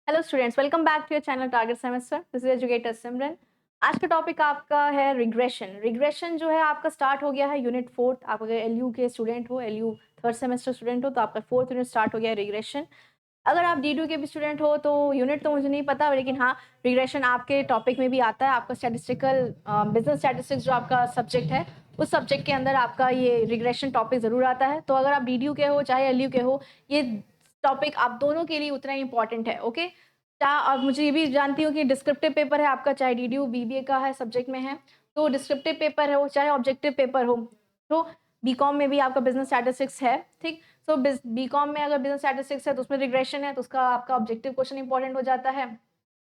Hello students, welcome back to your channel target semester. This is educator Simran. आज का topic आपका है regression. Regression जो है आपका स्टार्ट हो गया है यूनिट फोर्थ। आप अगर एलयू के स्टूडेंट हो, एलयू थर्ड सेमेस्टर स्टूडेंट हो, तो आपका फोर्थ यूनिट स्टार्ट हो गया है रिग्रेशन। अगर आप डी के भी स्टूडेंट हो तो यूनिट तो मुझे नहीं पता, लेकिन हाँ, रिग्रेशन आपके टॉपिक में भी आता है। आपका स्टैटिस्टिकल बिजनेस स्टैटिस्टिक्स जो आपका सब्जेक्ट है, उस सब्जेक्ट के अंदर आपका ये रिग्रेशन टॉपिक जरूर आता है। तो अगर आप डी के हो चाहे एलयू के हो, ये टॉपिक आप दोनों के लिए उतना ही इंपॉर्टेंट है। ओके, और मुझे ये भी जानती हूँ कि डिस्क्रिप्टिव पेपर है आपका, चाहे डीडीयू बीबीए का है सब्जेक्ट में है, तो डिस्क्रिप्टिव पेपर हो चाहे ऑब्जेक्टिव पेपर हो, तो बीकॉम में भी आपका बिजनेस स्टैटिस्टिक्स है। ठीक, सो बीकॉम में अगर बिजनेस स्टैटिस्टिक्स है तो उसमें रिग्रेशन है, तो उसका आपका ऑब्जेक्टिव क्वेश्चन इंपॉर्टेंट हो जाता है,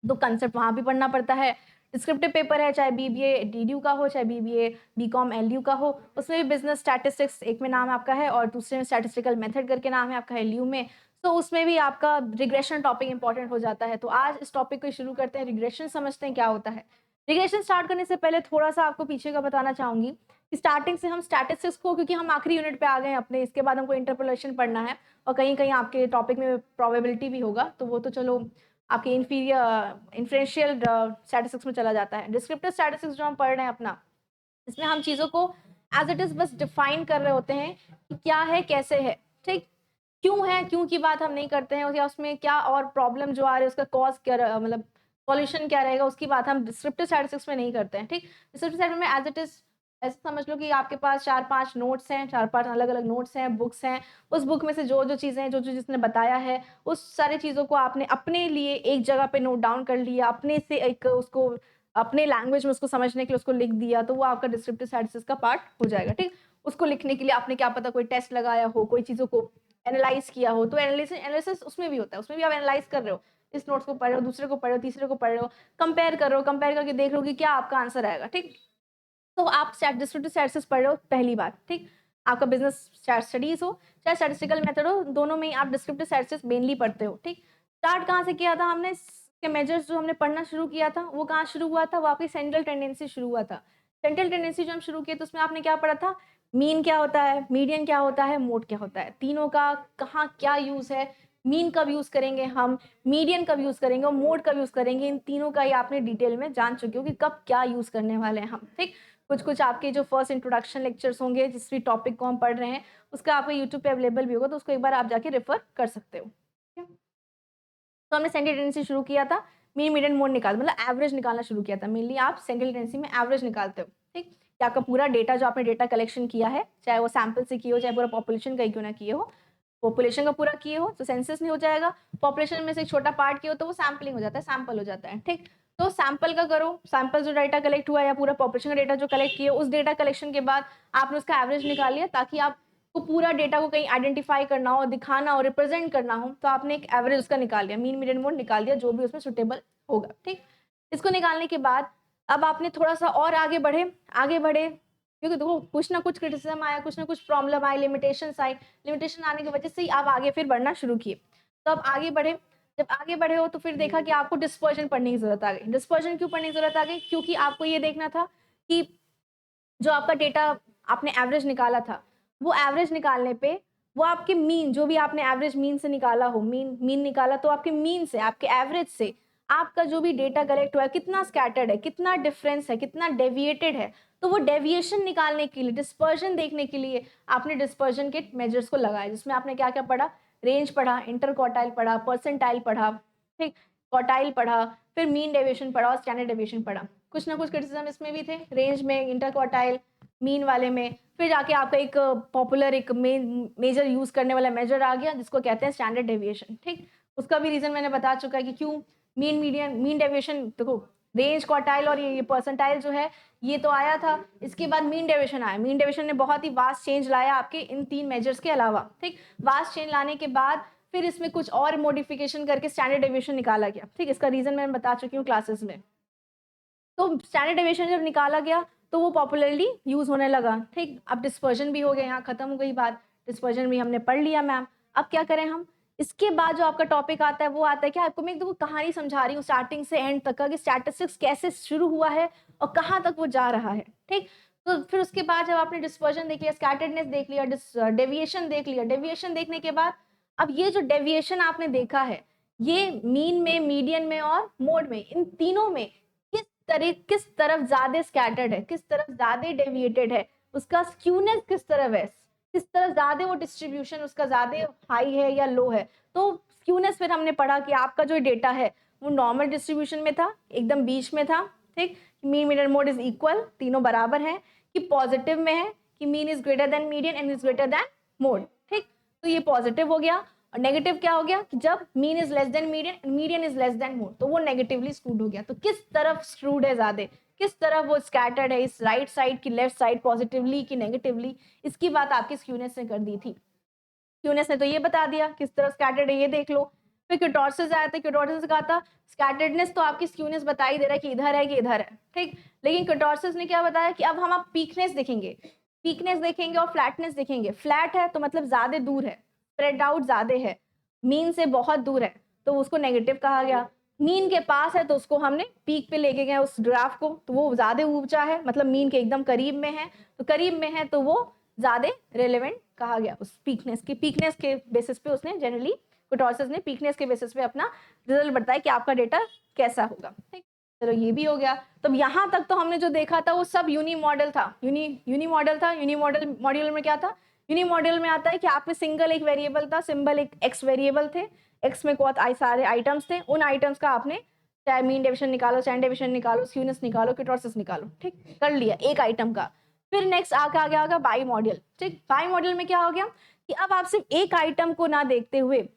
तो कंसेप्ट वहाँ भी पढ़ना पड़ता है। डिस्क्रिप्टिव पेपर है, चाहे बीबीए डीडीयू का हो चाहे बीबीए बीकॉम एलयू का हो, उसमें भी बिजनेस स्टैटिस्टिक्स एक में नाम आपका है और दूसरे में स्टैटिस्टिकल मेथड करके नाम है आपका एलयू में। तो उसमें भी आपका रिग्रेशन टॉपिक इंपॉर्टेंट हो जाता है। तो आज इस टॉपिक को शुरू करते हैं, रिग्रेशन समझते हैं क्या होता है। रिग्रेशन स्टार्ट करने से पहले थोड़ा सा आपको पीछे का बताना चाहूंगी कि स्टार्टिंग से हम स्टैटिस्टिक्स को, क्योंकि हम आखिरी यूनिट पे आ गए हैं अपने, इसके बाद हमको इंटरपोलेशन पढ़ना है और कहीं कहीं आपके टॉपिक में प्रोबेबिलिटी भी होगा, तो वो तो चलो आपके इन्फ्रेंशियल स्टैटिस्टिक्स में चला जाता है। डिस्क्रिप्टिव स्टैटिस्टिक्स जो हम पढ़ रहे हैं अपना, इसमें हम चीज़ों को एज इट इज बस डिफाइन कर रहे होते हैं कि क्या है कैसे है। ठीक, क्यों है, क्यों की बात हम नहीं करते हैं, या उसमें क्या और प्रॉब्लम जो आ रही है उसका कॉज क्या, मतलब सॉल्यूशन क्या रहेगा, उसकी बात हम डिस्क्रिप्टिव स्टैटिस्टिक्स में नहीं करते हैं। ठीक, डिस्क्रिप्टिव स्टैटिस्टिक्स में एज इट इज ऐसे समझ लो कि आपके पास 4-5 नोट्स हैं, 4-5 अलग अलग नोट्स हैं, बुक्स हैं। उस बुक में से जो जो चीज़ें हैं, जो जो जिसने बताया है, उस सारी चीज़ों को आपने अपने लिए एक जगह पे नोट डाउन कर लिया, अपने से एक उसको अपने लैंग्वेज में उसको समझने के लिए उसको लिख दिया, तो वो आपका डिस्क्रिप्टिव स्टैटिस्टिक्स का पार्ट हो जाएगा। ठीक, उसको लिखने के लिए आपने क्या पता कोई टेस्ट लगाया हो, कोई चीज़ों को एनालाइज किया हो, तो एनालिसिस उसमें भी होता है। उसमें भी आप एनालाइज कर रहे हो, इस नोट्स को पढ़ रहे हो, दूसरे को पढ़ रहे हो, तीसरे को पढ़ रहे हो, कंपेयर कर रहे हो, कंपेयर करके देख रहे हो कि क्या आपका आंसर आएगा। ठीक, तो आप डिस्क्रिप्टिव स्टैटिस्टिक्स पढ़ रहे हो पहली बात। ठीक, आपका बिजनेस स्टडीज हो चाहे स्टैटिस्टिकल मेथड हो, दोनों में ही आप डिस्क्रिप्टिव स्टैटिस्टिक्स मेनली पढ़ते हो। ठीक, स्टार्ट कहाँ से किया था हमने, इसके मेजर्स जो हमने पढ़ना शुरू किया था वो कहाँ शुरू हुआ था, वो आपकी सेंट्रल टेंडेंसी शुरू हुआ था। सेंट्रल टेंडेंसी जो हम शुरू किए तो उसमें आपने क्या पढ़ा था, मीन क्या होता है, मीडियन क्या होता है, मोड क्या होता है, तीनों का कहाँ क्या यूज है, मीन कब यूज करेंगे हम, मीडियन कब यूज करेंगे और मोड कब यूज करेंगे, इन तीनों का ही आपने डिटेल में जान चुके हो कि कब क्या यूज करने वाले हैं हम। ठीक, कुछ कुछ आपके जो फर्स्ट इंट्रोडक्शन लेक्चर्स होंगे जिस भी टॉपिक को हम पढ़ रहे हैं, उसका आपको यूट्यूब पे अवेलेबल भी होगा, तो उसको एक बार आप जाके रेफर कर सकते हो। ठीक है? तो हमने सेंट्रल टेंडेंसी शुरू किया था, मीन मीडियन मोड निकाल मतलब एवरेज निकालना शुरू किया था। मेनली आप सेंट्रल टेंडेंसी में एवरेज निकालते हो। ठीक, कि आपका पूरा डेटा जो आपने डेटा कलेक्शन किया है, चाहे वो सैंपल से किए हो चाहे पूरा पॉपुलेशन का ही क्यों ना किए हो, पॉपुलेशन का पूरा किए हो तो सेंसस नहीं हो जाएगा, पॉपुलेशन में से एक छोटा पार्ट किए हो तो वो सैम्पलिंग हो जाता है, सैंपल हो जाता है। ठीक, तो सैंपल का करो, सैंपल जो डाटा कलेक्ट हुआ या पूरा पॉपुलेशन का डेटा जो कलेक्ट किया, उस डेटा कलेक्शन के बाद आपने उसका एवरेज निकाल लिया, ताकि आपको पूरा डेटा को कहीं आइडेंटिफाई करना हो, दिखाना हो, रिप्रेजेंट करना हो, तो आपने एक एवरेज उसका निकाल लिया, मीन मीडियन मोड निकाल दिया, जो भी उसमें सुटेबल होगा। ठीक, इसको निकालने के बाद अब आपने थोड़ा सा और आगे बढ़े, क्योंकि देखो कुछ ना कुछ क्रिटिसिज्म आया, कुछ ना कुछ प्रॉब्लम आई, लिमिटेशंस आई, लिमिटेशन आने की वजह से ही आप आगे फिर बढ़ना शुरू किए। तो अब आगे बढ़े, जब आगे बढ़े हो तो फिर देखा कि आपको डिस्पर्जन पढ़ने की जरूरत आ गई। डिस्पर्जन क्यों पढ़ने की जरूरत आ गई, क्योंकि आपको ये देखना था कि जो आपका डेटा आपने एवरेज निकाला था, वो एवरेज निकालने पे वो आपके मीन, जो भी आपने एवरेज मीन से निकाला हो, मीन मीन निकाला तो आपके मीन से, आपके एवरेज से आपका जो भी डेटा कलेक्ट हुआ है कितना स्कैटर्ड है, कितना डिफरेंस है, कितना डेविएटेड है, तो वो डेविएशन निकालने के लिए, डिस्पर्जन देखने के लिए आपने डिस्पर्जन के मेजर्स को लगाया, जिसमें आपने क्या क्या पढ़ा, रेंज पढ़ा, इंटर क्वार्टाइल पढ़ा, परसेंटाइल पढ़ा, ठीक, क्वार्टाइल पढ़ा, फिर मीन डेविएशन पढ़ा और स्टैंडर्ड डेविएशन पढ़ा। कुछ ना कुछ क्रिटिसिज्म इसमें भी थे, रेंज में, इंटर क्वार्टाइल, मीन वाले में। फिर जाके आपका एक पॉपुलर एक मेजर यूज करने वाला मेजर आ गया जिसको कहते हैं स्टैंडर्ड डेविएशन। ठीक, उसका भी रीजन मैंने बता चुका है कि क्यों मीन डेविएशन, देखो रेंज क्वार्टाइल और ये परसेंटाइल जो है ये तो आया था, इसके बाद मीन डेविएशन आया। मीन डेविएशन ने बहुत ही वास्ट चेंज लाया आपके इन 3 मेजर्स के अलावा। ठीक, वास्ट चेंज लाने के बाद फिर इसमें कुछ और मॉडिफिकेशन करके स्टैंडर्ड डेविएशन निकाला गया। ठीक, इसका रीजन मैंने बता चुकी हूँ क्लासेस में। तो स्टैंडर्ड डेविएशन जब निकाला गया तो वो पॉपुलरली यूज होने लगा। ठीक, अब डिस्पर्जन भी हो गया, यहाँ खत्म हो गई बात, डिस्पर्जन भी हमने पढ़ लिया मैम। अब क्या करें हम, इसके बाद जो आपका टॉपिक आता है वो आता है क्या, आपको मैं एक देखो कहानी समझा रही हूँ स्टार्टिंग से एंड तक का, कि स्टैटिस्टिक्स कैसे शुरू हुआ है और कहाँ तक वो जा रहा है। ठीक, तो फिर उसके बाद जब आपने डिस्पर्जन देख लिया, स्कैटर्डनेस देख लिया, डेविएशन देख लिया, डेविएशन देखने के बाद अब ये जो डेविएशन आपने देखा है, ये मीन में, मीडियन में और मोड में, इन तीनों में किस तरफ ज्यादा स्कैटर्ड है, किस तरफ ज्यादा डेविएटेड है, उसका स्क्यूनेस किस तरफ है, किस तरफ ज्यादा वो डिस्ट्रीब्यूशन उसका ज्यादा हाई है या लो है। तो स्क्यूनेस फिर हमने पढ़ा कि आपका जो डेटा है वो नॉर्मल डिस्ट्रीब्यूशन में था, एकदम बीच में था, ठीक, mean median mode is equal, तीनों बराबर है, कि पॉजिटिव में है, कि mean is greater than median and is greater than mode, ठीक। तो ये पॉजिटिव हो गया। और नेगेटिव क्या हो गया कि जब mean is less than median, median is less than mode, तो वो नेगेटिवली स्क्रूड हो गया। तो किस तरफ स्क्रूड है ज्यादा, किस तरफ वो स्कैटर्ड है, इस राइट साइड की लेफ्ट साइड, पॉजिटिवली की नेगेटिवली, इसकी बात आपकी स्क्यूनेस ने कर दी थी। स्क्यूनेस ने तो ये बता दिया किस तरफ स्कैटर्ड है, ये देख लो। फिर क्यूटोसिस आया था, क्यूटोसिस कहा था स्कैटर्डनेस तो आपकी स्क्यूनेस बता ही दे रहा है कि इधर है कि इधर है, ठीक। लेकिन क्यूटोसिस ने क्या बताया कि अब हम आप पीकनेस देखेंगे, पीकनेस देखेंगे और फ्लैटनेस देखेंगे। फ्लैट है तो मतलब ज्यादा दूर है, स्प्रेड आउट ज्यादा है, मीन से बहुत दूर है, तो उसको नेगेटिव कहा गया। मीन के पास है तो उसको हमने पीक पे लेके गए उस ग्राफ को, तो वो ज्यादा ऊंचा है, मतलब मीन के एकदम करीब में है, तो करीब में है तो वो ज्यादा रेलेवेंट कहा गया उस पीकनेस की। पीकनेस के बेसिस पे उसने जनरली कुटोसिस ने पीकनेस के बेसिस पे अपना रिजल्ट बताया कि आपका डेटा कैसा होगा, ठीक। चलो ये भी हो गया। तो यहाँ तक तो हमने जो देखा था वो सब यूनी मॉडल था, यूनी मॉडल था। यूनी मॉडल मॉड्यूल में क्या था, यूनी मॉडल में आता है कि आप में सिंगल एक वेरिएबल था, सिंबल एक एक्स वेरिएबल थे, एक्स में बहुत सारे आइटम्स थे, उन आइटम्स का आपने चाहे मीन डेविएशन निकालो, स्टैंडर्ड डेविएशन निकालो, स्क्यूनेस निकालो, कुटोसिस निकालो, ठीक, कर लिया एक आइटम का। फिर नेक्स्ट आगे आ गया बाई मॉडल, ठीक। बाई मॉडल में क्या हो गया कि अब आप सिर्फ एक आइटम को ना देखते हुए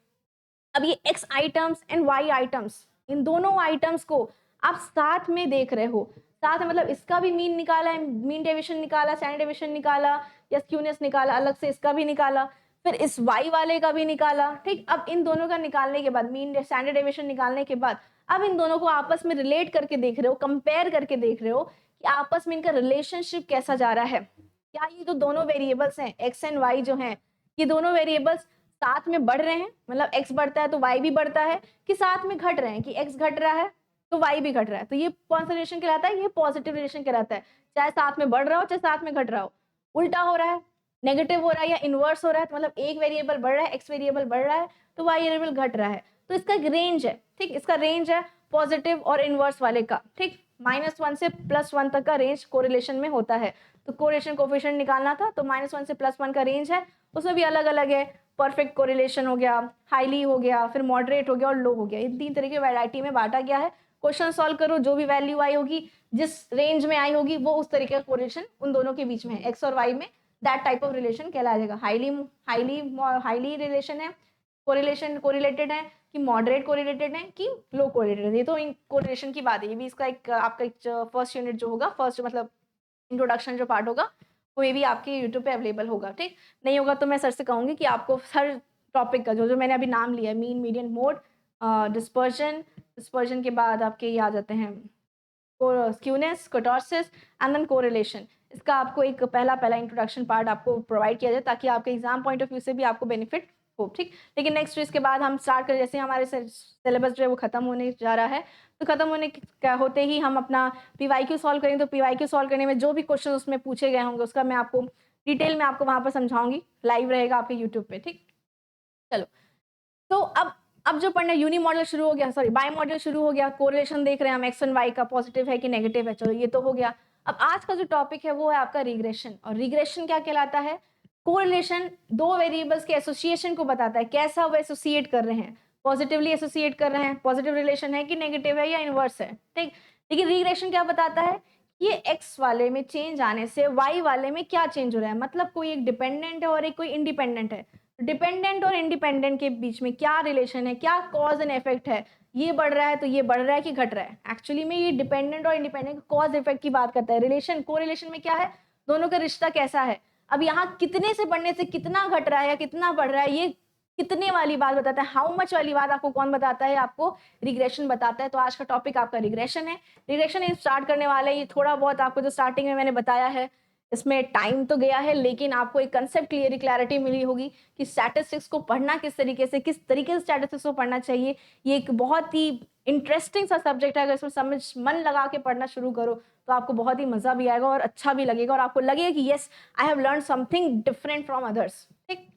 अब ये x items and y items, इन दोनों आइटम्स को आप साथ में देख रहे हो। साथ में मतलब इसका भी मीन निकाला है, मीन डेविएशन निकाला, स्टैंडर्ड डेविएशन निकाला या स्क्यूनेस निकाला, अलग से इसका भी निकाला, फिर इस वाई वाले का भी निकाला, ठीक। अब इन दोनों का निकालने के बाद, मीन स्टैंडर्ड डेविएशन निकालने के बाद, अब इन दोनों को आपस में रिलेट करके देख रहे हो, कंपेयर करके देख रहे हो कि आपस में इनका रिलेशनशिप कैसा जा रहा है। क्या ये जो दोनों वेरिएबल्स हैं एक्स एंड वाई जो हैं, ये दोनों वेरिएबल्स साथ में बढ़ रहे हैं, मतलब एक्स बढ़ता है तो वाई भी बढ़ता है, कि साथ में घट रहे हैं, कि एक्स घट रहा है तो वाई भी घट रहा है। तो ये कौन सा रिलेशन कहलाता है, ये पॉजिटिव रिलेशन कहलाता है। चाहे साथ में बढ़ रहा हो चाहे साथ में घट रहा हो। उल्टा हो रहा है, नेगेटिव हो रहा है या इनवर्स हो रहा है, तो मतलब एक वेरिएबल बढ़ रहा है, एक्स वेरिएबल बढ़ रहा है तो वाई वेरिएबल घट रहा है। तो इसका एक रेंज है, ठीक, इसका रेंज है पॉजिटिव और इनवर्स वाले का, ठीक। -1 से +1 तक का रेंज कोरिलेशन में होता है। तो कोरिलेशन कोफिशिएंट निकालना था, तो -1 से +1 का रेंज है, उसमें भी अलग अलग है। परफेक्ट कोरिलेशन हो गया, हाईली हो गया, फिर मॉडरेट हो गया और लो हो गया। इन 3 तरह की वैरायटी में बांटा गया है। क्वेश्चन सॉल्व करो, जो भी वैल्यू आई होगी, जिस रेंज में आई होगी, वो उस तरीके का कोरिलेशन उन दोनों के बीच में है, एक्स और वाई में, दैट टाइप ऑफ रिलेशन कहलाएगा। हाईली रिलेशन है, कोरिलेशन कोरिलेटेड है, कि मॉडरेट कोरिलेटेड है, कि लो कोरिलेटेड है। ये तो इन कोरिलेशन की बात है। ये भी इसका एक आपका एक फर्स्ट यूनिट जो होगा, फर्स्ट मतलब इंट्रोडक्शन जो पार्ट होगा, वो ये भी आपके यूट्यूब पे अवेलेबल होगा, ठीक। नहीं होगा तो मैं सर से कहूँगी कि आपको हर टॉपिक का जो जो मैंने अभी नाम लिया है, mean median mode, dispersion, dispersion के बाद आपके ये आ जाते हैं स्क्यूनेस, कुटोसिस एंड देन कोरिलेशन। इसका आपको एक पहला इंट्रोडक्शन पार्ट आपको प्रोवाइड किया जाए ताकि आपके एग्जाम पॉइंट ऑफ व्यू से भी आपको बेनिफिट हो, ठीक। लेकिन नेक्स्ट इसके बाद हम स्टार्ट कर, जैसे हमारे सिलेबस जो है वो खत्म होने जा रहा है, तो खत्म होने होते ही हम अपना पीवाईक्यू सॉल्व करेंगे। तो पीवाईक्यू सॉल्व करने में जो भी क्वेश्चन उसमें पूछे गए होंगे उसका मैं आपको डिटेल में आपको वहां पर समझाऊंगी, लाइव रहेगा आपके यूट्यूब पे, ठीक। चलो, तो अब जो पढ़ना यूनी मॉडल शुरू हो गया, सॉरी बाई मॉडल शुरू हो गया, कोरिलेशन देख रहे हैं हम एक्स एंड वाई का, पॉजिटिव है कि नेगेटिव है, चलो ये तो हो गया। अब आज का जो टॉपिक है वो है आपका रिग्रेशन। और रिग्रेशन क्या कहलाता है, कोरिलेशन दो वेरिएबल्स के एसोसिएशन को बताता है, कैसा वो एसोसिएट कर रहे हैं, पॉजिटिवली एसोसिएट कर रहे हैं, पॉजिटिव रिलेशन है कि नेगेटिव है या इनवर्स है, ठीक। लेकिन रिग्रेशन क्या बताता है, ये एक्स वाले में चेंज आने से वाई वाले में क्या चेंज हो रहा है, मतलब कोई एक डिपेंडेंट है और एक कोई इंडिपेंडेंट है। डिपेंडेंट और इंडिपेंडेंट के बीच में क्या रिलेशन है, क्या कॉज एंड इफेक्ट है, ये बढ़ रहा है तो ये बढ़ रहा है कि घट रहा है। एक्चुअली में ये डिपेंडेंट और इंडिपेंडेंट कॉज इफेक्ट की बात करता है। रिलेशन कोरिलेशन में क्या है, दोनों का रिश्ता कैसा है। अब यहाँ कितने से बढ़ने से कितना घट रहा है या कितना बढ़ रहा है, ये कितने वाली बात बताता है, हाउ मच वाली बात आपको कौन बताता है, आपको रिग्रेशन बताता है। तो आज का टॉपिक आपका रिग्रेशन है। रिग्रेशन स्टार्ट करने वाला है, ये थोड़ा बहुत आपको जो स्टार्टिंग में मैंने बताया है इसमें टाइम तो गया है, लेकिन आपको एक कंसेप्ट क्लैरिटी मिली होगी कि स्टैटिस्टिक्स को पढ़ना किस तरीके से स्टैटिस्टिक्स को पढ़ना चाहिए। ये एक बहुत ही इंटरेस्टिंग सा सब्जेक्ट है, अगर इसमें समझ मन लगा के पढ़ना शुरू करो तो आपको बहुत ही मजा भी आएगा और अच्छा भी लगेगा और आपको लगेगा कि yes I have learn something different from others, ठीक।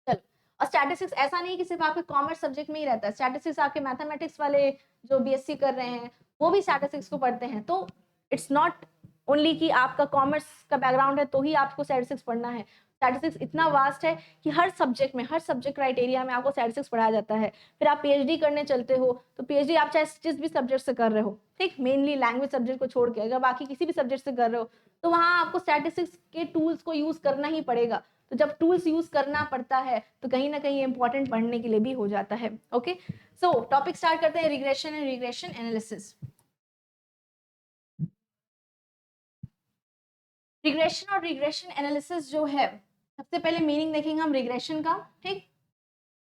चलो, और स्टैटिस्टिक्स ऐसा नहीं कि सिर्फ आपके कॉमर्स सब्जेक्ट में ही रहता है, स्टैटिस्टिक्स आपके मैथमेटिक्स वाले जो बीएससी कर रहे हैं वो भी स्टैटिस्टिक्स को पढ़ते हैं। तो इट्स नॉट ओनली कि आपका कॉमर्स का बैकग्राउंड है तो ही आपको स्टैटिस्टिक्स पढ़ना है। स्टैटिस्टिक्स इतना वास्ट है कि हर सब्जेक्ट में, हर सब्जेक्ट क्राइटेरिया में आपको स्टैटिस्टिक्स पढ़ाया जाता है। फिर आप पीएचडी करने चलते हो तो पीएचडी आप चाहे जिस भी सब्जेक्ट से कर रहे हो, ठीक, मेनली लैंग्वेज सब्जेक्ट को छोड़ के, अगर बाकी किसी भी सब्जेक्ट से कर रहे हो तो वहां आपको स्टैटिस्टिक्स के टूल्स को यूज करना ही पड़ेगा। तो जब टूल्स यूज करना पड़ता है तो कहीं ना कहीं इंपॉर्टेंट पढ़ने के लिए भी हो जाता है। ओके, सो टॉपिक स्टार्ट करते हैं, regression and regression analysis. Regression और रिग्रेशन एनालिसिस जो है, सबसे पहले मीनिंग देखेंगे हम रिग्रेशन का, ठीक,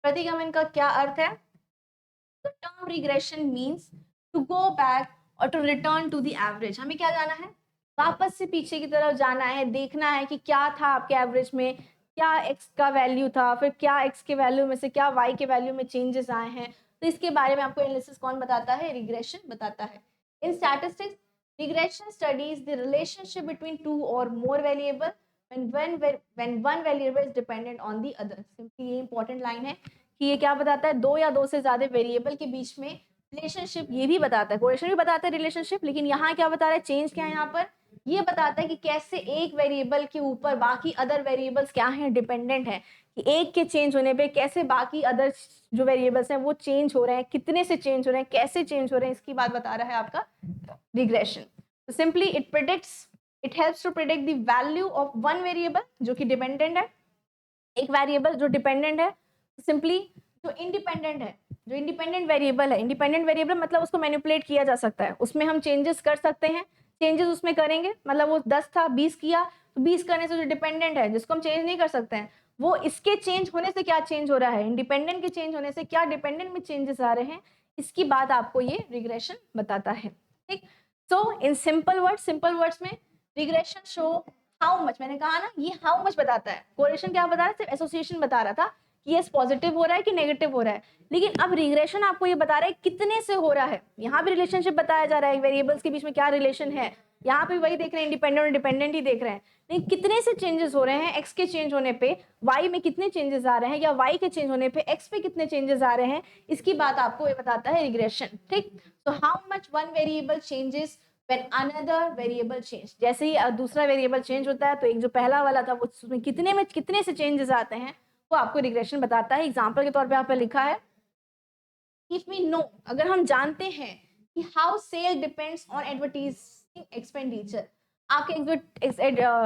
प्रतिगमन का क्या अर्थ है। तो term regression means to go back और to return to the average. हमें क्या जाना है, वापस से पीछे की तरफ जाना है, देखना है कि क्या था आपके एवरेज में, क्या x का वैल्यू था, फिर क्या x के वैल्यू में से क्या y के वैल्यू में चेंजेस आए हैं। तो इसके बारे में आपको एनालिसिस कौन बताता है, रिग्रेशन बताता है। In statistics regression studies the relationship between two और more variable when one variable is dependent on the other। Simply ये इंपॉर्टेंट लाइन है कि ये क्या बताता है, दो या दो से ज्यादा वेरिएबल के बीच में रिलेशनशिप ये भी बताता है, कोरिलेशन भी बताता है रिलेशनशिप, लेकिन यहाँ क्या बता रहा है, चेंज क्या है यहाँ पर, ये बताता है कि कैसे एक वेरिएबल के ऊपर बाकी अदर वेरिएबल्स क्या हैं, डिपेंडेंट है, कि एक के चेंज होने पे कैसे बाकी अदर जो वेरिएबल्स हैं वो चेंज हो रहे हैं, कितने से चेंज हो रहे हैं, कैसे चेंज हो रहे हैं, इसकी बात बता रहा है आपका रिग्रेशन। तो simply it helps to predict the value of one variable जो कि डिपेंडेंट है, एक वेरिएबल जो डिपेंडेंट है, सिंपली जो इंडिपेंडेंट है, जो इंडिपेंडेंट वेरिएबल है, इंडिपेंडेंट वेरिएबल मतलब उसको मैनिपुलेट किया जा सकता है, उसमें हम चेंजेस कर सकते हैं, चेंजेस उसमें करेंगे, मतलब वो 10 था 20 किया तो 20 करने से जो डिपेंडेंट है जिसको हम चेंज नहीं कर सकते हैं, वो इसके चेंज होने से क्या चेंज हो रहा है, इंडिपेंडेंट के चेंज होने से क्या डिपेंडेंट में चेंजेस आ रहे हैं, इसकी बात आपको ये रिग्रेशन बताता है। ठीक, सो इन सिंपल वर्ड्स में रिग्रेशन शो हाउ मच, मैंने कहा ना ये हाउ मच बताता है, कोरिलेशन क्या बता रहा है, सिर्फ एसोसिएशन बता रहा था कि ये पॉजिटिव हो रहा है कि नेगेटिव हो रहा है, लेकिन अब रिग्रेशन आपको ये बता रहा है कितने से हो रहा है। यहाँ भी रिलेशनशिप बताया जा रहा है, वेरिएबल्स के बीच में क्या रिलेशन है, यहाँ पे वही देख रहे हैं, इंडिपेंडेंट और डिपेंडेंट ही देख रहे हैं, लेकिन कितने से चेंजेस हो रहे हैं, एक्स के चेंज होने पे वाई में कितने चेंजेस आ रहे हैं, या वाई के चेंज होने पे एक्स पे कितने चेंजेस आ रहे हैं, इसकी बात आपको ये बताता है रिग्रेशन। ठीक, तो how much one variable changes when another variable change, जैसे ही दूसरा वेरिएबल चेंज होता है तो एक जो पहला वाला था वो उसमें कितने से चेंजेस आते हैं वो आपको रिग्रेशन बताता है। एग्जांपल के तौर पे यहाँ पे लिखा है, इफ वी नो, अगर हम जानते हैं कि how sale depends on advertising expenditure, आपके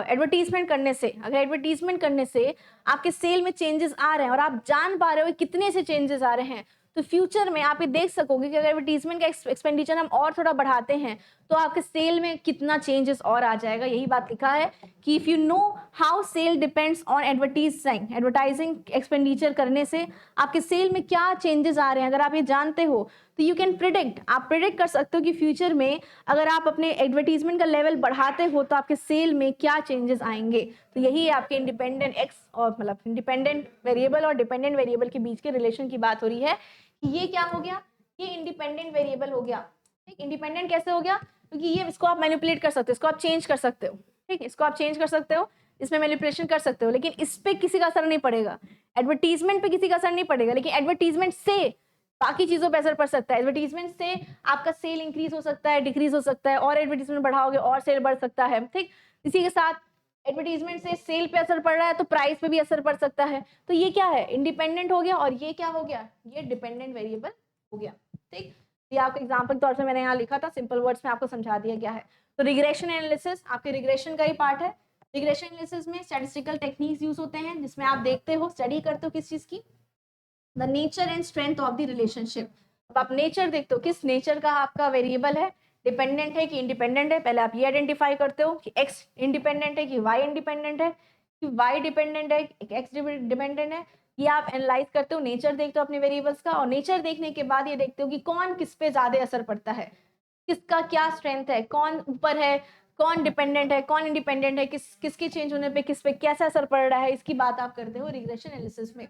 एडवर्टीजमेंट करने से, अगर एडवर्टीजमेंट करने से आपके सेल में चेंजेस आ रहे हैं और आप जान पा रहे हो कितने से चेंजेस आ रहे हैं, तो फ्यूचर में आप ये देख सकोगे कि अगर एडवर्टीजमेंट का एक्सपेंडिचर हम और थोड़ा बढ़ाते हैं तो आपके सेल में कितना चेंजेस और आ जाएगा। यही बात लिखा है कि if you know how sale depends on advertising expenditure करने से आपके सेल में क्या चेंजेस आ रहे हैं, अगर आप ये जानते हो तो यू कैन प्रिडिक्ट, आप प्रिडिक्ट कर सकते हो कि फ्यूचर में अगर आप अपने एडवर्टीजमेंट का लेवल बढ़ाते हो तो आपके सेल में क्या चेंजेस आएंगे। तो यही है आपके इंडिपेंडेंट एक्स और मतलब इंडिपेंडेंट वेरिएबल और डिपेंडेंट वेरिएबल के बीच के रिलेशन की बात हो रही है कि ये क्या हो गया, ये इंडिपेंडेंट वेरिएबल हो गया। ठीक, इंडिपेंडेंट कैसे हो गया, क्योंकि ये इसको आप मैनिपुलेट कर सकते हो, इसको आप चेंज कर सकते हो। ठीक, इसको आप चेंज कर सकते हो, इसमें मैनिपुलेशन कर सकते हो, लेकिन इस पे किसी का असर नहीं पड़ेगा, एडवर्टीजमेंट पे किसी का असर नहीं पड़ेगा, लेकिन एडवर्टीजमेंट से बाकी चीजों पे असर पड़ सकता है। एडवर्टीजमेंट से आपका सेल इंक्रीज हो सकता है, डिक्रीज हो सकता है, और एडवर्टीजमेंट बढ़ाओगे और सेल बढ़ सकता है। ठीक, इसी के साथ एडवर्टीजमेंट से सेल पे असर पड़ रहा है तो प्राइस पे भी असर पड़ सकता है। तो ये क्या है, इंडिपेंडेंट हो गया, और ये क्या हो गया, ये डिपेंडेंट वेरिएबल हो गया। ठीक, ये आपको एग्जांपल के तौर से मैंने यहाँ लिखा था, सिंपल वर्ड्स में आपको समझा दिया गया है। तो रिग्रेशन एनालिसिस आपके रिग्रेशन का ही पार्ट है। रिग्रेशन एनालिसिस में स्टैटिस्टिकल टेक्निक्स यूज होते हैं जिसमें आप देखते हो, स्टडी करते हो किस चीज की, the nature and strength of the relationship. अब आप नेचर देखते हो, किस नेचर का आपका वेरिएबल है, डिपेंडेंट है कि इंडिपेंडेंट है, पहले आप ये आइडेंटिफाई करते हो कि एक्स इंडिपेंडेंट है कि वाई इंडिपेंडेंट है, कि वाई डिपेंडेंट है कि एक्स डिपेंडेंट है। ये आप एनालाइज करते हो, नेचर देखते हो अपने वेरिएबल्स का, और नेचर देखने के बाद ये देखते हो कि कौन किस पे ज्यादा असर पड़ता है, किसका क्या स्ट्रेंथ है, कौन ऊपर है, कौन डिपेंडेंट है, कौन इंडिपेंडेंट है, किसके चेंज होने पे किस पे कैसा असर पड़ रहा है, इसकी बात आप करते हो रिग्रेशन एनालिसिस में।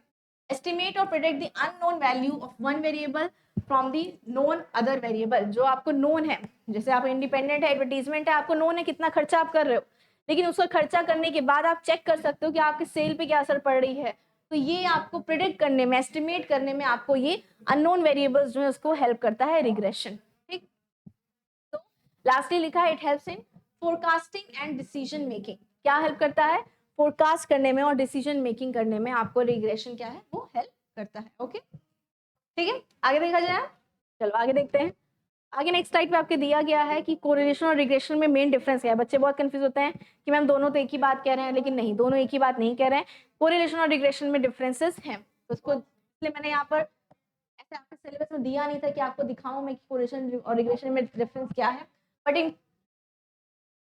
एस्टिमेट और predict the unknown value of one variable from the known other variable, जो आपको नोन है, जैसे आप इंडिपेंडेंट है, एडवर्टीजमेंट है, आपको नोन है कितना खर्चा आप कर रहे हो, लेकिन उसको खर्चा करने के बाद आप चेक कर सकते हो कि आपके सेल पे क्या असर पड़ रही है, तो ये आपको प्रिडिक्ट करने में, एस्टिमेट करने में आपको ये अननोन वेरिएबल्स जो है उसको हेल्प करता है रिग्रेशन। ठीक, तो लास्टली लिखा है it helps in forecasting and decision making. क्या हेल्प करता है? फोरकास्ट करने में और डिसीजन मेकिंग करने में आपको रिग्रेशन क्या है, वो हेल्प करता है। ओके, ठीक है, आगे देखा जाए। चलो आगे देखते हैं। आगे नेक्स्ट स्लाइड पे आपके दिया गया है कि कोरिलेशन और रिग्रेशन में मेन डिफरेंस क्या है। बच्चे बहुत कंफ्यूज होते हैं कि मैम दोनों तो एक ही बात कह रहे हैं, लेकिन नहीं, दोनों एक ही बात नहीं कह रहे हैं। कोरिलेशन और रिग्रेशन में डिफरेंसेस हैं, तो उसको इसलिए मैंने यहाँ पर ऐसे आपके सिलेबस में दिया नहीं था कि आपको दिखाऊं मैं कि कोरिलेशन और रिग्रेशन में डिफरेंस क्या है, बट इन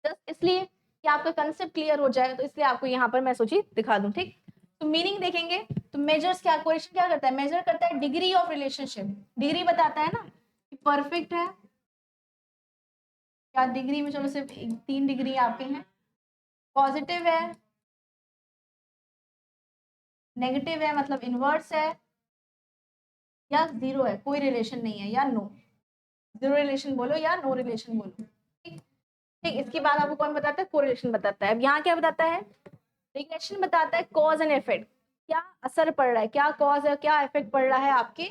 जस्ट इसलिए कि आपका कंसेप्ट क्लियर हो जाए, तो इसलिए आपको यहाँ पर मैं सोची दिखा दूं। ठीक, तो मीनिंग देखेंगे तो मेजर्स क्या, कोरिलेशन क्या करता है, मेजर करता है डिग्री ऑफ रिलेशनशिप। डिग्री बताता है ना कि परफेक्ट है क्या, डिग्री में चलो सिर्फ 3 डिग्री आपके हैं, पॉजिटिव है, नेगेटिव है मतलब इनवर्स है, या जीरो है, कोई रिलेशन नहीं है, या नो, जीरो रिलेशन बोलो या नो रिलेशन बोलो। ठीक, ठीक, इसके बाद आपको कौन बताता है, कोरिलेशन बताता है। अब यहाँ क्या बताता है, रिग्रेशन बताता है कॉज एंड इफेक्ट, क्या असर पड़ रहा है, क्या कॉज है, क्या इफेक्ट पड़ रहा है आपके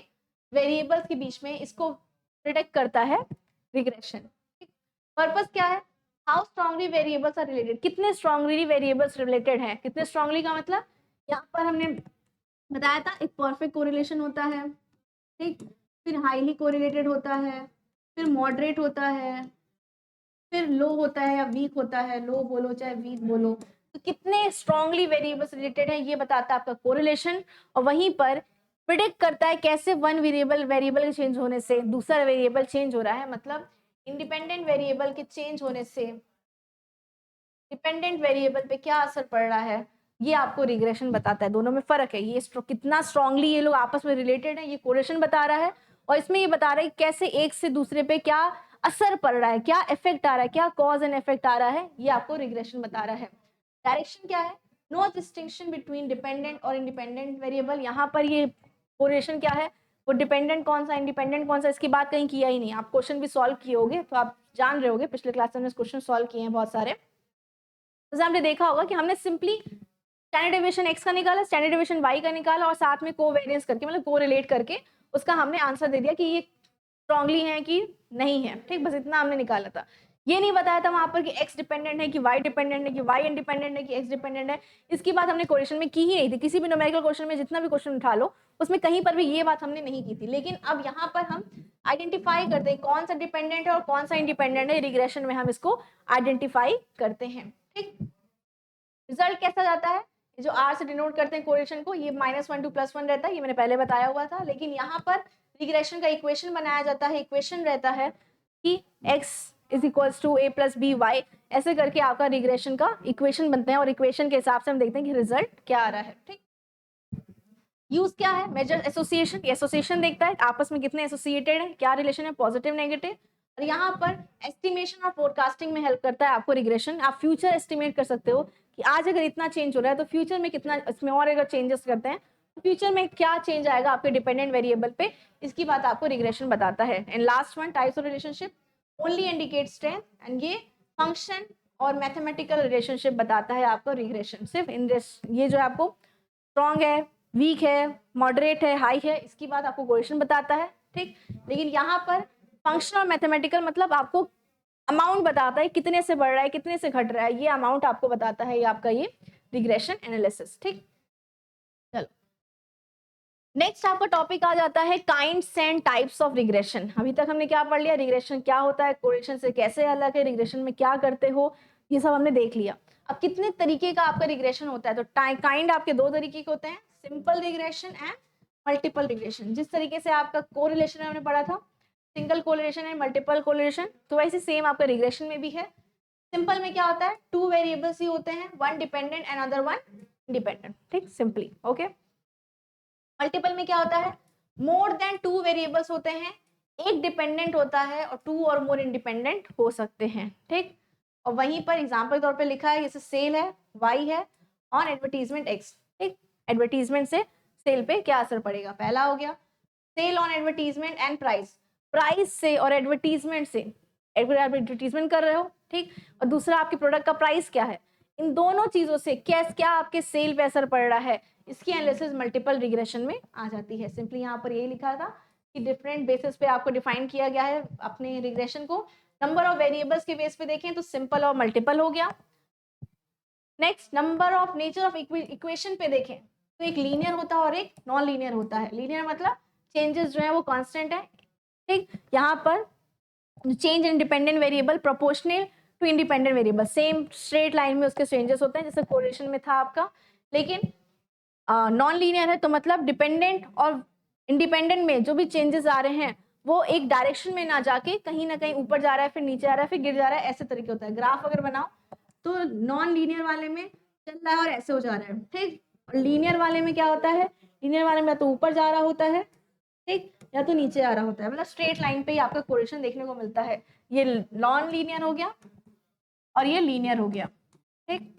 वेरिएबल्स के बीच में, इसको प्रिडिक्ट करता है रिग्रेशन। पर्पस क्या है, how strongly variables are related, कितने स्ट्रांगली वेरिएबल्स रिलेटेड हैं। कितने स्ट्रांगली का मतलब यहाँ पर हमने बताया था एक परफेक्ट कोरिलेशन होता है, ठीक, फिर हाईली कोरिलेटेड होता है, फिर मॉडरेट होता है, फिर लो होता है या वीक होता है, लो बोलो चाहे वीक बोलो। तो कितने स्ट्रांगली वेरिएबल्स रिलेटेड है ये बताता है आपका कोरिलेशन, और वहीं पर प्रिडिक्ट करता है कैसे वन वेरिएबल के चेंज होने से दूसरा वेरिएबल चेंज हो रहा है, मतलब इंडिपेंडेंट वेरिएबल के चेंज होने से डिपेंडेंट वेरिएबल पे क्या असर पड़ रहा है, ये आपको रिग्रेशन बताता है। दोनों में फर्क है, ये कितना स्ट्रांगली ये लोग आपस में रिलेटेड है ये कोरिलेशन बता रहा है, और इसमें ये बता रहा है कैसे एक से दूसरे पे क्या असर पड़ रहा है, क्या इफेक्ट आ रहा है, क्या कॉज एंड इफेक्ट आ रहा है, ये आपको रिग्रेशन बता रहा है। डायरेक्शन क्या है, नो डिस्टिंक्शन बिटवीन डिपेंडेंट और इंडिपेंडेंट वेरिएबल। यहाँ पर ये कोरिलेशन क्या है, वो डिपेंडेंट कौन सा इंडिपेंडेंट कौन सा इसकी बात कहीं किया ही नहीं। आप क्वेश्चन भी सॉल्व किए होगे तो आप जान रहे होगे, पिछले क्लास में क्वेश्चन सॉल्व किए हैं बहुत सारे। जैसे आपने देखा होगा कि हमने सिंपली स्टैंडर्ड डेविएशन x का निकाला, स्टैंडर्ड डेविएशन y का निकाला, और साथ में कोवेरिएंस करके मतलब कोरिलेट करके उसका हमने आंसर दे दिया कि ये स्ट्रांगली है कि नहीं है। ठीक, बस इतना हमने निकाला था। ये नहीं बताया था वहां पर कि x डिपेंडेंट है कि y डिपेंडेंट है कि y इंडिपेंडेंट है कि x डिपेंडेंट है। इसकी बात हमने क्वेश्चन में की ही नहीं थी। किसी भी न्यूमेरिकल क्वेश्चन में जितना भी क्वेश्चन उठा लो उसमें कहीं पर भी ये बात हमने नहीं की थी। लेकिन अब यहाँ पर हम आइडेंटिफाई करते हैं कौन सा डिपेंडेंट है और कौन सा इंडिपेंडेंट है। रिग्रेशन में हम इसको आइडेंटिफाई करते हैं। ठीक, रिजल्ट कैसा जाता है, जो r से डिनोट करते हैं कोरिलेशन को, ये -1 to +1 रहता है, ये मैंने पहले बताया हुआ था। लेकिन यहाँ पर रिग्रेशन का इक्वेशन बनाया जाता है, इक्वेशन रहता है कि x is equals to a plus B Y, ऐसे करके आपका रिग्रेशन का इक्वेशन बनते हैं, और इक्वेशन के हिसाब से हम देखते हैं कि रिजल्ट क्या आ रहा है। ठीक, यूज क्या है, मेजर एसोसिएशन, एसोसिएशन देखता है आपस में कितने एसोसिएटेड है, क्या रिलेशन है, पॉजिटिव नेगेटिव। और यहाँ पर एस्टिमेशन और फोरकास्टिंग में हेल्प करता है आपको रिग्रेशन। आप फ्यूचर एस्टिमेट कर सकते हो कि आज अगर इतना चेंज हो रहा है तो फ्यूचर में कितना, इसमें और अगर चेंजेस करते हैं तो फ्यूचर में क्या चेंज आएगा आपके डिपेंडेंट वेरिएबल पे, इसकी बात आपको रिग्रेशन बताता है। And last one, types of relationship only indicate strength, and ये फंक्शन और मैथमेटिकल रिलेशनशिप बताता है आपको रिग्रेशन। सिर्फ इन ये जो है आपको स्ट्रॉन्ग है, वीक है, मॉडरेट है, हाई है, इसकी बात आपको कोरिलेशन बताता है। ठीक, लेकिन यहाँ पर फंक्शनल और मैथमेटिकल मतलब आपको अमाउंट बताता है, कितने से बढ़ रहा है कितने से घट रहा है, ये अमाउंट आपको बताता है ये आपका ये रिग्रेशन एनालिसिस। ठीक, चलो नेक्स्ट आपका टॉपिक आ जाता है kinds and types of regression. अभी तक हमने क्या पढ़ लिया, रिग्रेशन क्या होता है, कोरिलेशन से कैसे अलग है, रिग्रेशन में क्या करते हो, ये सब हमने देख लिया। अब कितने तरीके का आपका रिग्रेशन होता है, तो काइंड आपके दो तरीके के होते हैं, simple regression and multiple regression. जिस तरीके से आपका कोरिलेशन हमने पढ़ा था, single correlation and multiple correlation, तो वैसे सेम आपका रिग्रेशन में भी है। सिंपल में क्या होता है, 2 वेरिएबल्स ही होते हैं, one dependent and other one independent. ठीक, सिंपली ओके। मल्टीपल में क्या होता है, मोर देन 2 वेरिएबल्स होते हैं, एक डिपेंडेंट होता है और 2 और मोर इंडिपेंडेंट हो सकते हैं। ठीक, और वहीं पर एग्जांपल तौर पे लिखा है, जैसे सेल है, वाई है, ऑन एडवर्टीजमेंट एक्स। ठीक, एडवर्टीजमेंट से सेल पे क्या असर पड़ेगा, पहला हो गया sale on advertisement and price, price से और एडवर्टीजमेंट से, एडवर्टीजमेंट कर रहे हो, ठीक, और दूसरा आपके प्रोडक्ट का प्राइस क्या है, इन दोनों चीजों से क्या क्या आपके सेल पे असर पड़ रहा है, इसकी एनालिसिस मल्टीपल रिग्रेशन में आ जाती है। सिंपली यहाँ पर यही लिखा था कि डिफरेंट बेसिस पे आपको डिफाइन किया गया है अपने रिग्रेशन को। नंबर ऑफ वेरिएबल्स के बेस पे देखें तो सिंपल और मल्टीपल हो गया। Next number of nature of equation पे देखें तो एक लीनियर होता है और एक नॉन लीनियर होता है। लीनियर मतलब चेंजेस जो है वो कांस्टेंट है, ठीक। यहाँ पर change in dependent variable proportional to independent variable, same straight line में उसके चेंजेस होते हैं जैसे कोरिलेशन में था आपका। लेकिन नॉन लीनियर है तो मतलब डिपेंडेंट और इंडिपेंडेंट में जो भी चेंजेस आ रहे हैं वो एक डायरेक्शन में ना जाके कहीं ना कहीं ऊपर जा रहा है, फिर नीचे आ रहा है, फिर गिर जा रहा है, ऐसे तरीके होता है। ग्राफ अगर बनाओ तो नॉन लीनियर वाले में चल रहा है और ऐसे हो जा रहा है, ठीक। और लीनियर वाले में क्या होता है, लीनियर वाले में या तो ऊपर जा रहा होता है, ठीक, या तो नीचे आ रहा होता है, मतलब स्ट्रेट लाइन पे ही आपका कोरिलेशन देखने को मिलता है। ये नॉन लीनियर हो गया और ये लीनियर हो गया, ठीक।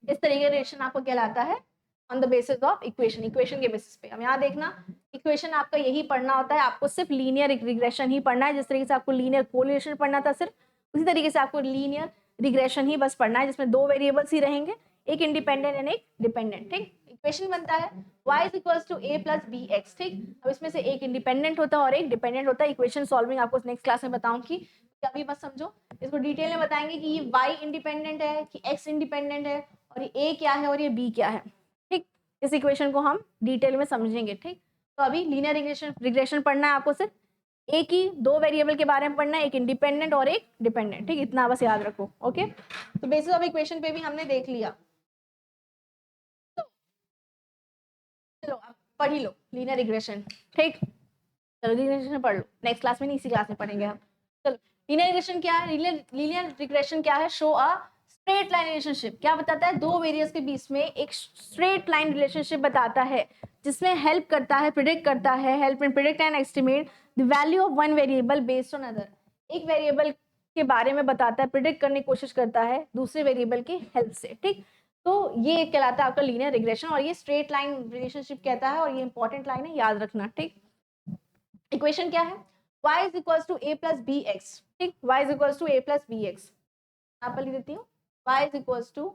इस तरीके का रिलेशन आपको कहलाता है on the basis of equation, equation के बेसिस पे। हम यहाँ देखना इक्वेशन आपका यही पढ़ना होता है, आपको सिर्फ लीनियर रिग्रेशन ही पढ़ना है। जिस तरीके से आपको लीनियर कोरिलेशन पढ़ना था सिर्फ, उसी तरीके से आपको लीनियर रिग्रेशन ही बस पढ़ना है, जिसमें दो वेरिएबल्स ही रहेंगे, एक इंडिपेंडेंट एंड एक डिपेंडेंट, ठीक। इक्वेशन बनता है y is equals to a plus B X, ठीक। अब इसमें से एक इंडिपेंडेंट होता है और एक डिपेंडेंट होता है। इक्वेशन सॉल्विंग आपको नेक्स्ट क्लास में बताऊंगी, अभी बस समझो इसको डिटेल में बताएंगे कि ये y इंडिपेंडेंट है कि x इंडिपेंडेंट है और ये a क्या है और ये b क्या है, ठीक। इस इक्वेशन को हम डिटेल में समझेंगे, ठीक। तो अभी लीनियर रिग्रेशन पढ़ना है आपको, सिर्फ एक ही दो वेरिएबल के बारे में पढ़ना है, एक इंडिपेंडेंट और एक डिपेंडेंट, ठीक। इतना बस याद रखो, ओके। तो बेसिस ऑफ इक्वेशन पे भी हमने देख लिया। चलो आप पढ़ ही लो लीनियर रिग्रेशन, ठीक। चलो रिग्रेशन पढ़ लो, नेक्स्ट क्लास में नहीं इसी क्लास में पढ़ेंगे हम। चलो लीनियर रिग्रेशन क्या है, लीनियर रिग्रेशन क्या है, show a straight line relationship. क्या बताता है, दो वेरिएबल्स के बीच में एक स्ट्रेट लाइन रिलेशनशिप बताता है, जिसमें हेल्प करता है, प्रिडिक्ट करता है, help in predict and estimate the value of one variable based on other. एक वेरिएबल के बारे में बताता है, प्रिडिक्ट करने की कोशिश करता है दूसरे वेरिएबल की हेल्प से, ठीक। तो ये कहलाता है आपका लीनियर रिग्रेशन और ये स्ट्रेट लाइन रिलेशनशिप कहता है और ये इंपॉर्टेंट लाइन है, याद रखना, ठीक। इक्वेशन क्या है, y is equals to a plus B X, ठीक। y is equals to a plus B X, यहाँ पर लिख देती हूँ y is equals to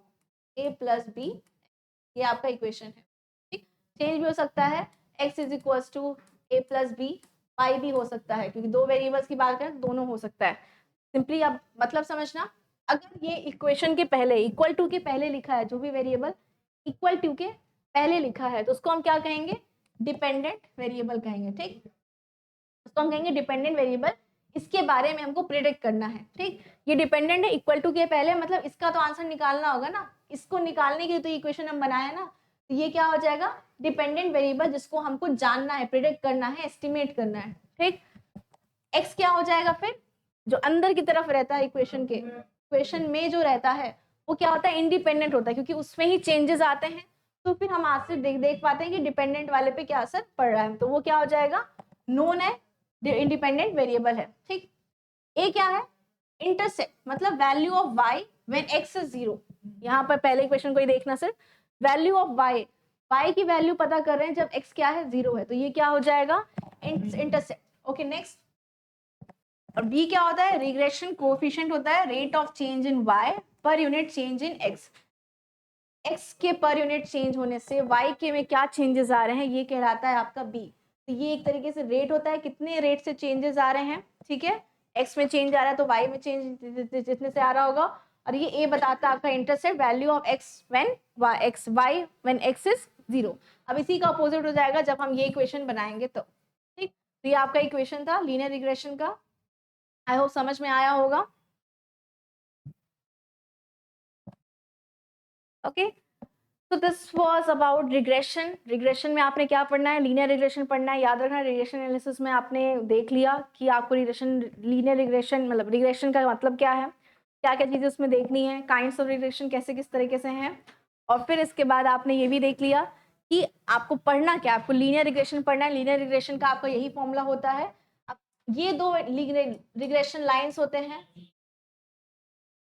a plus B, ये आपका इक्वेशन है, ठीक। चेंज भी हो सकता है, x is equals to a plus B, y भी हो सकता है, क्योंकि दो वेरिएबल्स की बात करें दोनों हो सकता है। सिंपली अब मतलब समझना, अगर ये इक्वेशन के पहले इक्वल टू के पहले लिखा है, जो भी वेरिएबल इक्वल टू के पहले लिखा है तो उसको हम क्या कहेंगे, डिपेंडेंट वेरिएबल कहेंगे, ठीक। उसको हम कहेंगे डिपेंडेंट वेरिएबल, इसके बारे में हमको प्रिडिक्ट करना है, ठीक। ये डिपेंडेंट है इक्वल टू के पहले, मतलब इसका तो आंसर निकालना होगा ना, इसको निकालने के लिए तो इक्वेशन हम बनाया ना, तो ये क्या हो जाएगा, डिपेंडेंट वेरिएबल जिसको हमको जानना है, प्रिडिक्ट करना है, एस्टिमेट करना है, ठीक। एक्स क्या हो जाएगा फिर, जो अंदर की तरफ रहता है इक्वेशन के, इक्वेशन में जो रहता है वो क्या होता है, इंडिपेंडेंट होता है, क्योंकि उसमें ही चेंजेस आते हैं। तो फिर हम आज से देख पाते हैं कि डिपेंडेंट वाले पे क्या असर पड़ रहा है, तो वो क्या हो जाएगा, नोन है, इंडिपेंडेंट वेरिएबल है, ठीक। ए क्या है, इंटरसेप्ट, मतलब value of y when x is 0। यहाँ पर पहले इक्वेशन को ही देखना, सिर्फ वैल्यू ऑफ y की वैल्यू पता कर रहे हैं जब x क्या है, 0 है, तो ये क्या हो जाएगा, इंटरसेप्ट, ओके। नेक्स्ट, और b क्या होता है, रिग्रेशन कोएफिशिएंट होता है, rate of change in y per unit change in x। x के पर यूनिट चेंज होने से y के में क्या चेंजेस आ रहे हैं, ये कहलाता है आपका b। तो ये एक तरीके से रेट होता है, कितने रेट से चेंजेस आ रहे हैं, ठीक है। x में चेंज आ रहा है तो y में चेंज जितने से आ रहा होगा, और ये a बताता है आपका intercept value of x when y when x is 0। अब इसी का अपोजिट हो जाएगा जब हम ये इक्वेशन बनाएंगे तो, ठीक। तो ये आपका इक्वेशन था लीनियर रिग्रेशन का, आई होप समझ में आया होगा, ओके। तो this was about regression. Regression में आपने क्या पढ़ना है, लीनियर रिग्रेशन पढ़ना है, याद रखना। रिग्रेशन एनालिसिस में आपने देख लिया कि आपको रिग्रेशन, लीनियर रिग्रेशन मतलब रिग्रेशन का मतलब क्या है, क्या क्या चीजें उसमें देखनी है, काइंड्स ऑफ रिग्रेशन कैसे किस तरीके से हैं, और फिर इसके बाद आपने ये भी देख लिया कि आपको पढ़ना क्या, आपको लीनियर रिग्रेशन पढ़ना है। लीनियर रिग्रेशन का आपका यही फॉर्मूला होता है। अब ये दो रिग्रेशन लाइन्स होते हैं,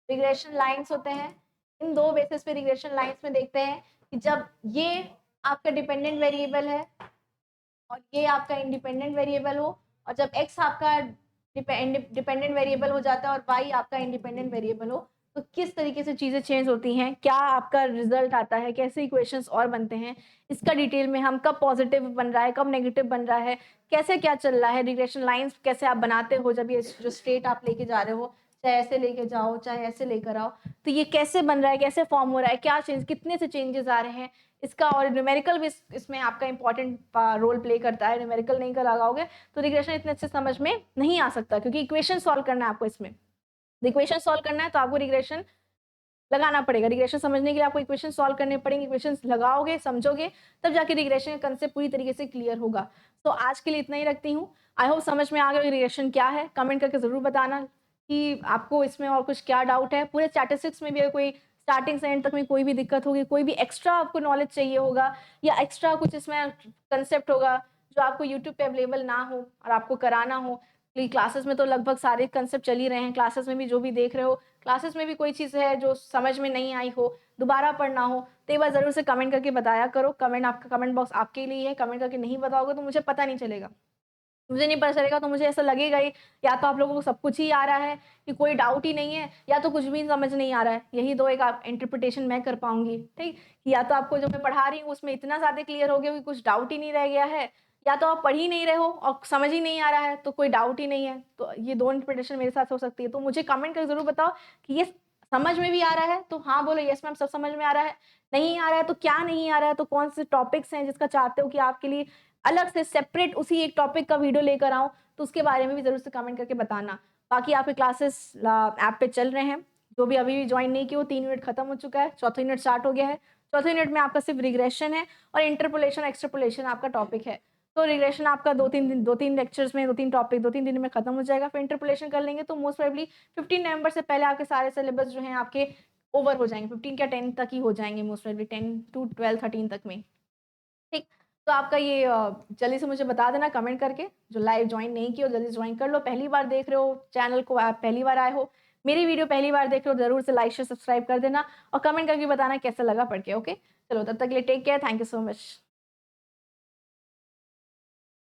रिग्रेशन लाइंस होते हैं, इन दो बेसिस पे रिग्रेशन लाइंस में देखते हैं कि जब ये आपका डिपेंडेंट वेरिएबल है और ये आपका इंडिपेंडेंट वेरिएबल हो, और जब x आपका डिपेंडेंट वेरिएबल हो जाता है और y आपका इंडिपेंडेंट वेरिएबल हो, तो किस तरीके से चीज़ें चेंज होती हैं, क्या आपका रिज़ल्ट आता है, कैसे इक्वेशंस और बनते हैं, इसका डिटेल में हम कब पॉज़िटिव बन रहा है, कब नेगेटिव बन रहा है, कैसे क्या चल रहा है, रिग्रेशन लाइन्स कैसे आप बनाते हो जब ये जो स्टेट आप लेके जा रहे हो, चाहे ऐसे लेके जाओ, चाहे ऐसे लेकर आओ, तो ये कैसे बन रहा है, कैसे फॉर्म हो रहा है, क्या चेंज कितने से चेंजेस आ रहे हैं, इसका और न्यूमेरिकल भी इसमें आपका इंपॉर्टेंट रोल प्ले करता है। न्यूमेरिकल नहीं कर लगाओगे तो रिग्रेशन इतने अच्छे समझ में नहीं आ सकता, क्योंकि इक्वेशन सॉल्व करना है आपको इसमें। इक्वेशन सॉल्व करना है तो आपको रिग्रेशन लगाना पड़ेगा। रिग्रेशन समझने के लिए आपको इक्वेशन सॉल्व करने पड़ेंगे, इक्वेशंस लगाओगे, समझोगे, तब जाके रिग्रेशन का कंसेप्ट पूरी तरीके से क्लियर होगा। तो आज के लिए इतना ही रखती हूँ। आई होप समझ में आ गया रिग्रेशन क्या है। कमेंट करके ज़रूर बताना कि आपको इसमें और कुछ क्या डाउट है। पूरे स्टैटिस्टिक्स में भी अगर कोई स्टार्टिंग से एंड तक में कोई भी दिक्कत होगी, कोई भी एक्स्ट्रा आपको नॉलेज चाहिए होगा या एक्स्ट्रा कुछ इसमें कंसेप्ट होगा जो आपको यूट्यूब पे अवेलेबल ना हो और आपको कराना हो, क्लासेस में तो लगभग सारे कंसेप्ट चल ही रहे हैं। क्लासेस में भी जो भी देख रहे हो, क्लासेस में भी कोई चीज़ है जो समझ में नहीं आई हो, दोबारा पढ़ना हो, तो एक बार ज़रूर से कमेंट करके बताया करो। आपका कमेंट बॉक्स आपके लिए है। कमेंट करके नहीं बताओगे तो मुझे पता नहीं चलेगा। मुझे नहीं पता चलेगा तो मुझे ऐसा लगेगा ही, या तो आप लोगों को सब कुछ ही आ रहा है कि कोई डाउट ही नहीं है, या तो कुछ भी समझ नहीं आ रहा है। यही दो एक आप इंटरप्रिटेशन मैं कर पाऊँगी, ठीक? या तो आपको जो मैं पढ़ा रही हूँ उसमें इतना ज़्यादा क्लियर हो गया कि कुछ डाउट ही नहीं रह गया है, या तो आप पढ़ ही नहीं रहे हो और समझ ही नहीं आ रहा है, तो कोई डाउट ही नहीं है। तो ये 2 इंटरप्रिटेशन मेरे साथ हो सकती है। तो मुझे कमेंट करके ज़रूर बताओ कि ये समझ में भी आ रहा है, तो हाँ बोलो, यस मैम सब समझ में आ रहा है। नहीं आ रहा है तो क्या नहीं आ रहा है, तो कौन से टॉपिक्स हैं जिसका चाहते हो कि आपके लिए अलग से सेपरेट उसी एक टॉपिक का वीडियो लेकर आऊँ, तो उसके बारे में भी ज़रूर से कमेंट करके बताना। बाकी आपके क्लासेस ऐप पे चल रहे हैं। जो भी अभी भी जॉइन नहीं किए हो, 3 यूनिट खत्म हो चुका है, चौथा यूनिट स्टार्ट हो गया है। चौथे यूनिट में आपका सिर्फ रिग्रेशन है और इंटरपोलेशन, एक्सट्रपोलेशन आपका टॉपिक है। तो रिग्रेशन आपका 2-3 लेक्चर्स में 2-3 टॉपिक 2-3 दिन में खत्म हो जाएगा। फिर इंटरपोलेशन कर लेंगे तो मोस्ट प्रोबेबली 15 नवंबर से पहले आपके सारे सिलेबस जो हैं आपके ओवर हो जाएँगे। 15 क्या 10 तक ही हो जाएँगे मोस्ट प्रोबेबली, 10 टू 12, 13 तक में। ठीक, तो आपका ये जल्दी से मुझे बता देना कमेंट करके। जो लाइव जॉइन नहीं किए हो जल्दी से जॉइन कर लो। पहली बार देख रहे हो चैनल को, आप पहली बार आए हो, मेरी वीडियो पहली बार देख रहे हो, ज़रूर से लाइक, शेयर, सब्सक्राइब कर देना और कमेंट करके बताना कैसा लगा पढ़ के, ओके? चलो तब तक के लिए take care, thank you so much.